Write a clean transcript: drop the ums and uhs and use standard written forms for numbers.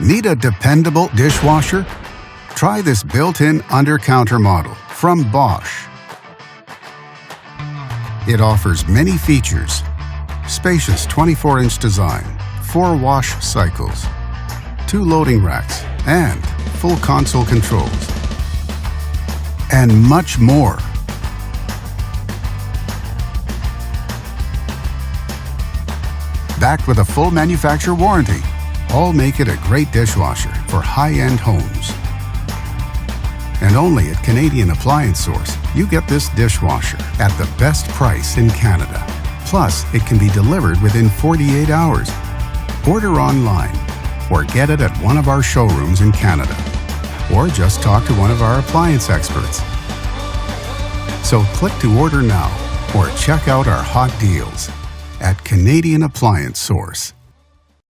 Need a dependable dishwasher? Try this built-in Undercounter model from Bosch. It offers many features: spacious 24-inch design, 4 wash cycles, 2 loading racks, and full console controls, and much more. Backed with a full manufacturer warranty, all make it a great dishwasher for high-end homes. And only at Canadian Appliance Source, you get this dishwasher at the best price in Canada. Plus, it can be delivered within 48 hours. Order online or get it at one of our showrooms in Canada. Or just talk to one of our appliance experts. So click to order now or check out our hot deals at Canadian Appliance Source.